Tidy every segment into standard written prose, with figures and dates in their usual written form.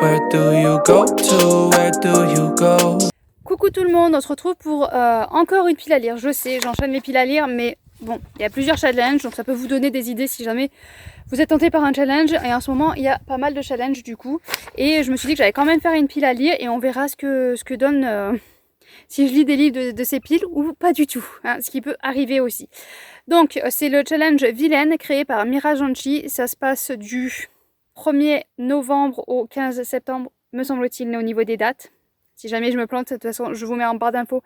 Where do you go to? Where do you go? Coucou tout le monde, on se retrouve pour encore une pile à lire. Je sais, j'enchaîne les piles à lire, mais bon, il y a plusieurs challenges, donc ça peut vous donner des idées si jamais vous êtes tenté par un challenge. Et en ce moment, il y a pas mal de challenges du coup. Et je me suis dit que j'allais quand même faire une pile à lire et on verra ce que donne si je lis des livres de ces piles ou pas du tout, hein, ce qui peut arriver aussi. Donc, c'est le challenge Vilaine créé par Mira Janchi. Ça se passe du 1er novembre au 15 septembre, me semble-t-il, au niveau des dates. Si jamais je me plante, de toute façon, je vous mets en barre d'infos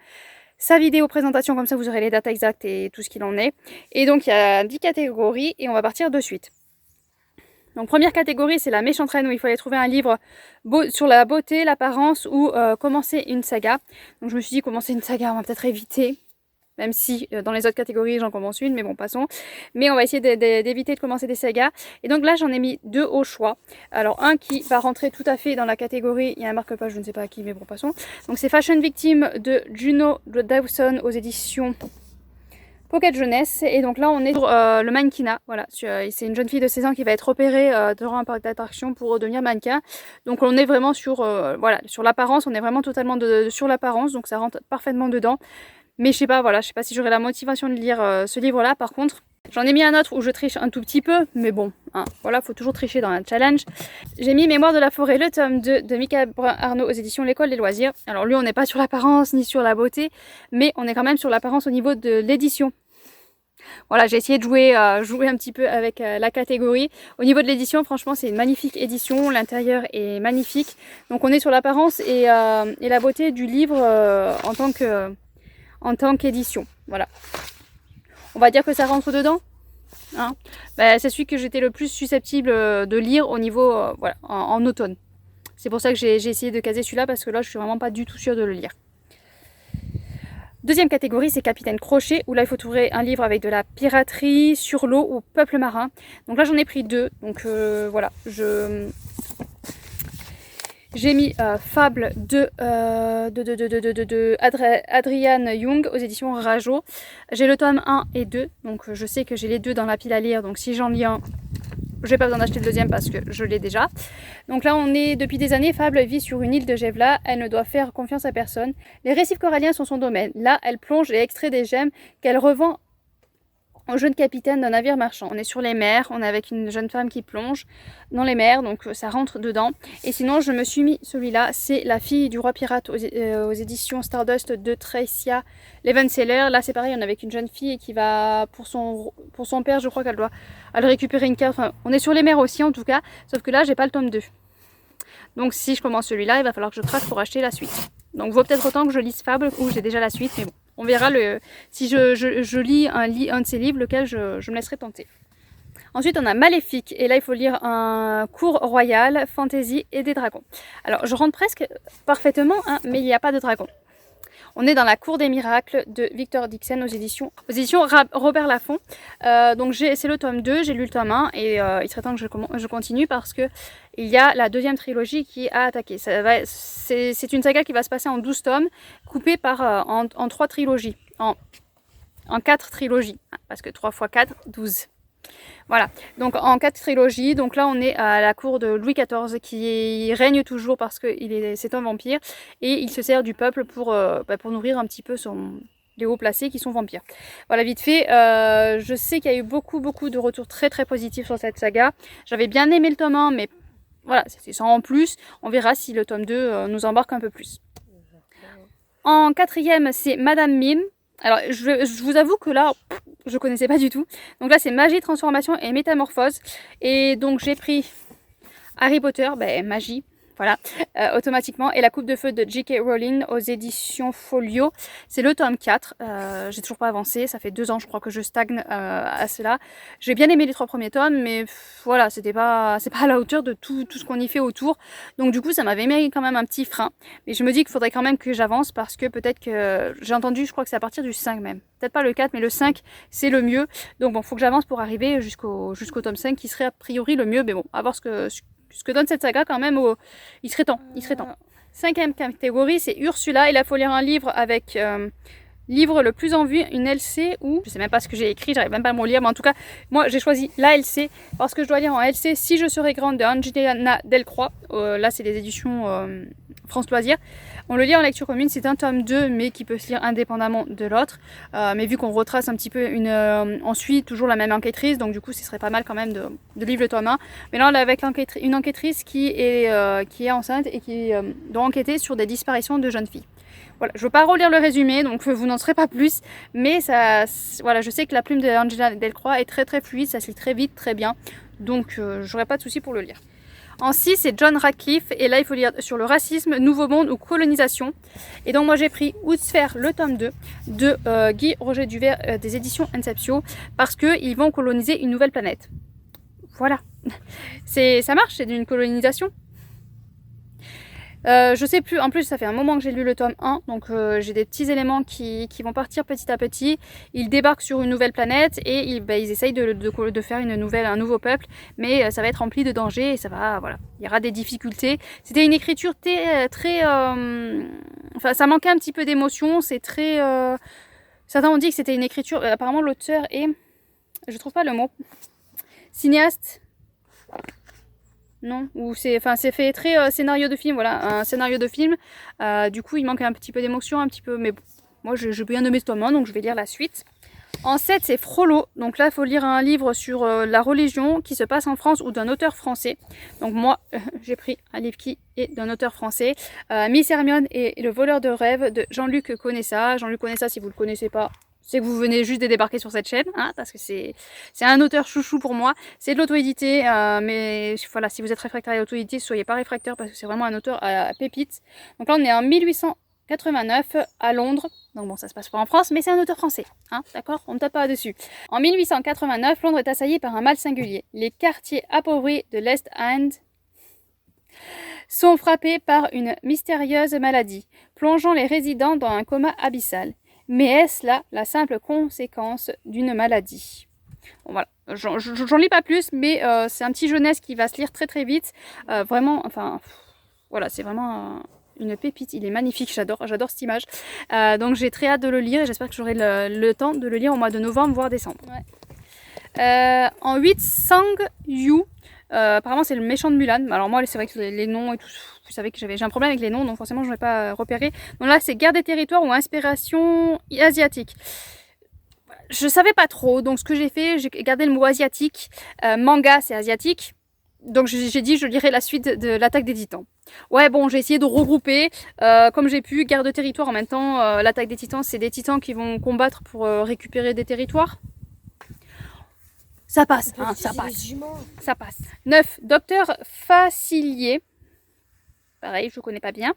sa vidéo présentation, comme ça vous aurez les dates exactes et tout ce qu'il en est. Et donc, il y a 10 catégories et on va partir de suite. Donc, première catégorie, c'est la méchante reine où il faut aller trouver un livre sur la beauté, l'apparence ou commencer une saga. Donc, je me suis dit, commencer une saga, on va peut-être éviter. Même si dans les autres catégories j'en commence une, mais bon passons. Mais on va essayer d'éviter de commencer des sagas. Et donc là j'en ai mis deux au choix. Alors un qui va rentrer tout à fait dans la catégorie, il y a un marque-page, je ne sais pas à qui, mais bon passons. Donc c'est Fashion Victim de Juno Dawson aux éditions Pocket Jeunesse. Et donc là on est sur le mannequinat. Voilà, c'est une jeune fille de 16 ans qui va être opérée durant un parc d'attraction pour devenir mannequin. Donc on est vraiment sur, voilà, sur l'apparence, on est vraiment totalement sur l'apparence, donc ça rentre parfaitement dedans. Mais je sais pas, voilà, je sais pas si j'aurai la motivation de lire ce livre-là. Par contre, j'en ai mis un autre où je triche un tout petit peu, mais bon, hein, voilà, faut toujours tricher dans un challenge. J'ai mis Mémoire de la forêt, le tome 2 de Michael Brun-Arnaud aux éditions L'École des loisirs. Alors lui, on n'est pas sur l'apparence ni sur la beauté, mais on est quand même sur l'apparence au niveau de l'édition. Voilà, j'ai essayé de jouer un petit peu avec la catégorie. Au niveau de l'édition, franchement, c'est une magnifique édition. L'intérieur est magnifique. Donc on est sur l'apparence et la beauté du livre en tant qu'édition. Voilà. On va dire que ça rentre dedans. Hein, c'est celui que j'étais le plus susceptible de lire au niveau voilà, en automne. C'est pour ça que j'ai essayé de caser celui-là parce que là je suis vraiment pas du tout sûre de le lire. Deuxième catégorie, c'est Capitaine Crochet, où là il faut trouver un livre avec de la piraterie, sur l'eau ou peuple marin. Donc là j'en ai pris deux. Donc voilà, j'ai mis Fable de Adrienne Young aux éditions Rajo. J'ai le tome 1 et 2, donc je sais que j'ai les deux dans la pile à lire, donc si j'en lis un, j'ai pas besoin d'acheter le deuxième parce que je l'ai déjà. Donc là on est depuis des années, Fable vit sur une île de Gevla, elle ne doit faire confiance à personne. Les récifs coralliens sont son domaine. Là elle plonge et extrait des gemmes qu'elle revend au jeune capitaine d'un navire marchand. On est sur les mers, on est avec une jeune femme qui plonge dans les mers, donc ça rentre dedans. Et sinon, je me suis mis celui-là, c'est La fille du roi pirate aux éditions Stardust de Tricia Levenseller. Là, c'est pareil, on est avec une jeune fille qui va, pour son père, je crois qu'elle doit aller récupérer une carte. Enfin, on est sur les mers aussi, en tout cas, sauf que là, j'ai pas le tome 2. Donc, si je commence celui-là, il va falloir que je traque pour acheter la suite. Donc, vaut peut-être autant que je lise Fable, où j'ai déjà la suite, mais bon. On verra si je lis un de ces livres, lequel je me laisserai tenter. Ensuite, on a Maléfique. Et là, il faut lire un cours royal, fantasy et des dragons. Alors, je rentre presque parfaitement, hein, mais il n'y a pas de dragons. On est dans la cour des miracles de Victor Dixon aux éditions Robert Laffont. Donc c'est le tome 2, j'ai lu le tome 1 et il serait temps que je continue parce que il y a la deuxième trilogie qui a attaqué. C'est une saga qui va se passer en 12 tomes, coupée en 3 trilogies, en 4 trilogies, parce que 3 x 4, 12. Voilà, donc en 4 trilogies, donc là on est à la cour de Louis XIV qui règne toujours parce que c'est un vampire et il se sert du peuple pour nourrir un petit peu les hauts placés qui sont vampires. Voilà, vite fait, je sais qu'il y a eu beaucoup de retours très positifs sur cette saga. J'avais bien aimé le tome 1, mais voilà, c'était ça en plus. On verra si le tome 2 nous embarque un peu plus. En quatrième, c'est Madame Mime. Alors, je vous avoue que là, je connaissais pas du tout. Donc là, c'est Magie, Transformation et Métamorphose. Et donc, j'ai pris Harry Potter, magie, voilà, automatiquement. Et La Coupe de Feu de J.K. Rowling aux éditions Folio. C'est le tome 4. J'ai toujours pas avancé. Ça fait 2 ans, je crois, que je stagne à cela. J'ai bien aimé les 3 premiers tomes, mais voilà, c'est pas à la hauteur de tout ce qu'on y fait autour. Donc du coup, ça m'avait mis quand même un petit frein. Mais je me dis qu'il faudrait quand même que j'avance parce que peut-être que j'ai entendu, je crois que c'est à partir du 5 même. Peut-être pas le 4, mais le 5, c'est le mieux. Donc bon, faut que j'avance pour arriver jusqu'au tome 5, qui serait a priori le mieux. Mais bon, à voir ce que donne cette saga quand même, il serait temps. Cinquième catégorie, c'est Ursula. Il a faut lire un livre avec livre le plus en vue, une LC ou... Je sais même pas ce que j'ai écrit, j'arrive même pas à me lire, mais en tout cas, moi j'ai choisi la LC parce que je dois lire en LC Si je serais grande de Angelina Delcroix. Là, c'est des éditions France Loisirs. On le lit en lecture commune, c'est un tome 2, mais qui peut se lire indépendamment de l'autre. Mais vu qu'on retrace un petit peu on suit toujours la même enquêtrice, donc du coup, ce serait pas mal quand même de lire le tome 1. Mais là, on est avec une enquêtrice qui est enceinte et qui doit enquêter sur des disparitions de jeunes filles. Voilà, je ne veux pas relire le résumé, donc vous n'en serez pas plus, mais ça, voilà, je sais que la plume d'Angelina Delcroix est très très fluide, ça se lit très vite, très bien, donc j'aurai pas de souci pour le lire. En 6, c'est John Radcliffe, et là il faut lire sur le racisme, nouveau monde ou colonisation. Et donc moi j'ai pris Oudsphère, le tome 2 de Guy Roger Duvert des éditions Inceptio, parce qu'ils vont coloniser une nouvelle planète. Voilà, ça marche, c'est d'une colonisation. Je sais plus, en plus ça fait un moment que j'ai lu le tome 1, donc j'ai des petits éléments qui vont partir petit à petit. Ils débarquent sur une nouvelle planète et ils essayent de faire un nouveau peuple, mais ça va être rempli de dangers et ça va, voilà, il y aura des difficultés. C'était une écriture enfin ça manquait un petit peu d'émotion, c'est très... Certains ont dit que c'était une écriture, apparemment l'auteur est... Je trouve pas le mot. Cinéaste. Non, ou c'est fait très scénario de film, voilà, un scénario de film. Du coup, il manque un petit peu d'émotion, un petit peu, mais bon, moi j'ai bien aimé ce tome 1, donc je vais lire la suite. En 7, c'est Frollo. Donc là, il faut lire un livre sur la religion qui se passe en France ou d'un auteur français. Donc moi, j'ai pris un livre qui est d'un auteur français. Miss Hermione et le voleur de rêves de Jean-Luc Conessa. Jean-Luc Conessa, si vous ne le connaissez pas, c'est que vous venez juste de débarquer sur cette chaîne, hein, parce que c'est un auteur chouchou pour moi. C'est de l'auto-édité, mais voilà, si vous êtes réfractaire à l'auto-édité, soyez pas réfractaire parce que c'est vraiment un auteur à pépite. Donc là, on est en 1889 à Londres. Donc bon, ça se passe pas en France, mais c'est un auteur français, hein, d'accord? On ne tape pas dessus. En 1889, Londres est assaillie par un mal singulier. Les quartiers appauvris de l'Est End sont frappés par une mystérieuse maladie, plongeant les résidents dans un coma abyssal. Mais est-ce là la simple conséquence d'une maladie? Bon, voilà, j'en lis pas plus, mais c'est un petit jeunesse qui va se lire très très vite. Vraiment, enfin, voilà, c'est vraiment une pépite. Il est magnifique, j'adore cette image. Donc j'ai très hâte de le lire et j'espère que j'aurai le temps de le lire au mois de novembre, voire décembre. Ouais. En 8, Sang Yu. Apparemment c'est le méchant de Mulan. Alors moi c'est vrai que les noms et tout, vous savez que j'ai un problème avec les noms, donc forcément je ne vais pas repérer. Donc là c'est Guerre des territoires ou inspiration asiatique. Je savais pas trop, donc ce que j'ai fait, j'ai gardé le mot asiatique. Manga c'est asiatique, donc j'ai dit je lirai la suite de l'attaque des titans. Ouais bon, j'ai essayé de regrouper comme j'ai pu. Guerre de territoire en même temps, l'attaque des titans, c'est des titans qui vont combattre pour récupérer des territoires. Ça passe, hein, ça passe. Ça passe. 9. Docteur Facilier. Pareil, je connais pas bien.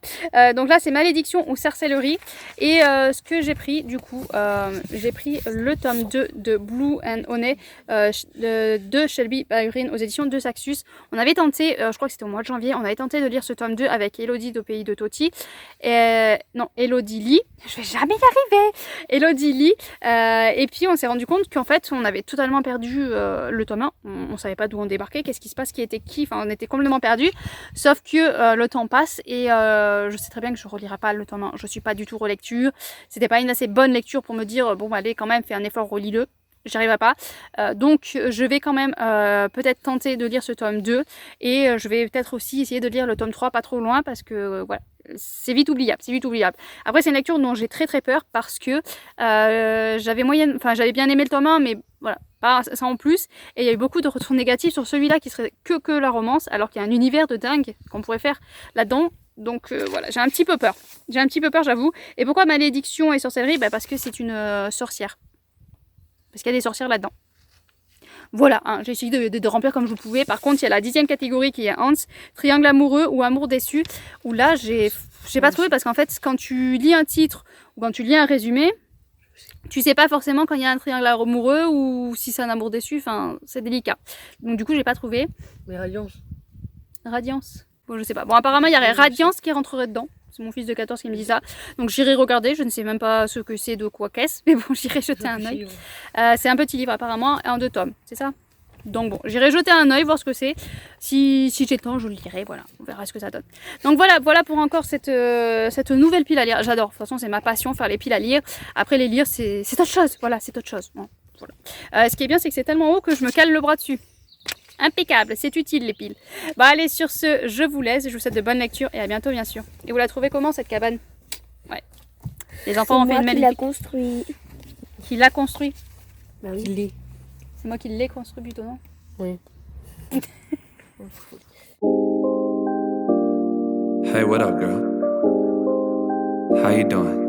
Donc là, c'est Malédiction ou Sorcellerie. Et ce que j'ai pris, du coup, j'ai pris le tome 2 de Blue and Honey de Shelby Byron aux éditions de Saxus. On avait tenté, je crois que c'était au mois de janvier, on avait tenté de lire ce tome 2 avec Elodie d'Au Pays de Toti. Non, Elodie Lee. Je vais jamais y arriver. Elodie Lee. Et puis, on s'est rendu compte qu'en fait, on avait totalement perdu le tome 1. On savait pas d'où on débarquait, qu'est-ce qui se passe, qui était qui. Enfin, on était complètement perdus. Sauf que le temps passe et je sais très bien que je relirai pas le tome 1. Je suis pas du tout relecture. C'était pas une assez bonne lecture pour me dire bon allez quand même fais un effort, relis-le. J'y arriverai pas. Donc je vais quand même peut-être tenter de lire ce tome 2 et je vais peut-être aussi essayer de lire le tome 3 pas trop loin parce que voilà, c'est vite oubliable, Après c'est une lecture dont j'ai très très peur parce que j'avais bien aimé le tome 1 mais voilà, pas ça en plus, et il y a eu beaucoup de retours négatifs sur celui-là qui serait que la romance, alors qu'il y a un univers de dingue qu'on pourrait faire là-dedans. Donc voilà, j'ai un petit peu peur, j'avoue. Et pourquoi Malédiction et Sorcellerie? Parce que c'est une sorcière. Parce qu'il y a des sorcières là-dedans. Voilà, hein, j'ai essayé de remplir comme je pouvais. Par contre, il y a la 10e catégorie qui est Hans, Triangle amoureux ou Amour déçu, où là, j'ai pas trouvé parce qu'en fait, quand tu lis un titre ou quand tu lis un résumé, tu sais pas forcément quand il y a un triangle amoureux ou si c'est un amour déçu, enfin, c'est délicat. Donc du coup, j'ai pas trouvé. Mais Radiance. Radiance. Bon, je sais pas. Bon, apparemment, il y aurait Radiance qui rentrerait dedans. C'est mon fils de 14 qui me dit ça. Donc j'irai regarder, je ne sais même pas ce que c'est, de quoi qu'est-ce, mais bon, j'irai jeter un œil. C'est un petit livre apparemment, en 2 tomes, c'est ça? Donc bon, j'irai jeter un œil, voir ce que c'est. Si j'ai le temps, je le lirai, voilà, on verra ce que ça donne. Donc voilà pour encore cette nouvelle pile à lire. J'adore, de toute façon c'est ma passion, faire les piles à lire. Après les lire, c'est autre chose, voilà, c'est autre chose. Bon, voilà. Ce qui est bien, c'est que c'est tellement haut que je me cale le bras dessus. Impeccable, c'est utile les piles. Bah allez, sur ce, je vous laisse, je vous souhaite de bonnes lectures et à bientôt bien sûr. Et vous la trouvez comment cette cabane? Ouais. Les enfants ont fait une magnifique... Qui l'a construit. Qui l'a construit? Bah oui. Il est. C'est moi qui l'ai construit plutôt, non? Oui. Hey, what up, girl? How you doing?